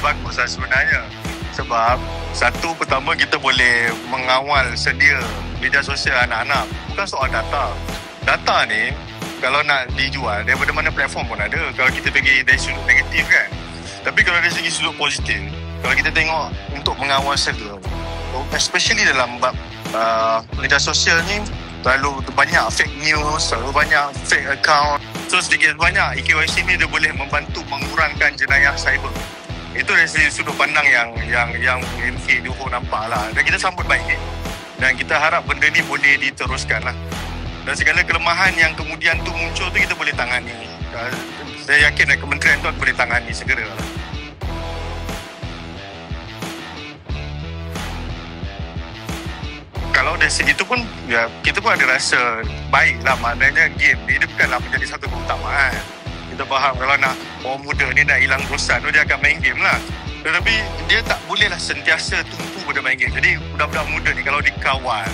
bagus lah sebenarnya. Sebab satu, pertama kita boleh mengawal sedia media sosial anak-anak. Bukan soal data. Data ni kalau nak dijual daripada mana platform pun ada, kalau kita pergi dari sudut negatif kan. Tapi kalau dari segi sudut positif, kalau kita tengok untuk mengawal sedia, especially dalam bab media sosial ni, terlalu banyak fake news, terlalu banyak fake account. So sedikit banyak eKYC ni dia boleh membantu mengurangkan jenayah cyber. Itu dari sudut pandang yang MK Johor nampak lah. Dan kita sambut baik. Dan kita harap benda ni boleh diteruskan lah. Dan segala kelemahan yang kemudian tu muncul tu kita boleh tangani. Saya yakin kementerian tu boleh tangani segera lah. Kalau dari segi tu pun ya, kita pun ada rasa baik lah. Maknanya game ni dia bukanlah menjadi satu keutamaan. Kita faham kalau nak orang muda ni nak hilang bosan, dia akan main game lah. Tetapi dia tak bolehlah sentiasa tumpu pada main game. Jadi budak-budak muda ni kalau dikawal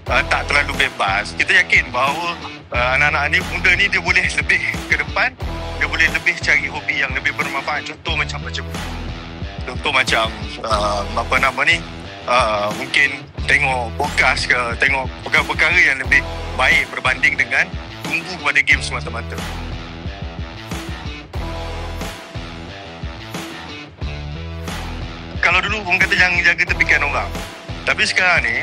tak terlalu bebas, kita yakin bahawa anak-anak ni muda ni dia boleh lebih ke depan. Dia boleh lebih cari hobi yang lebih bermanfaat. Contoh macam apa nama ni, mungkin tengok podcast ke, tengok perkara-perkara yang lebih baik berbanding dengan tumpu kepada game semata-mata. Kalau dulu orang kata jangan jaga tepikan orang, tapi sekarang ni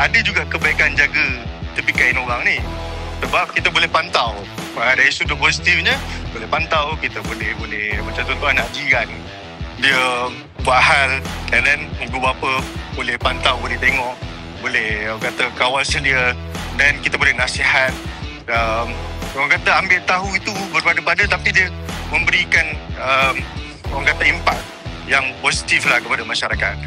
ada juga kebaikan jaga tepikan orang ni. Sebab kita boleh pantau dari sudut positifnya, boleh pantau, kita boleh macam contoh anak jiran dia buat hal, and then minggu berapa boleh pantau, boleh tengok, boleh orang kata kawal sedia, dan kita boleh nasihat. Orang kata ambil tahu itu berpada-pada, tapi dia memberikan orang kata impak yang positif lah kepada masyarakat.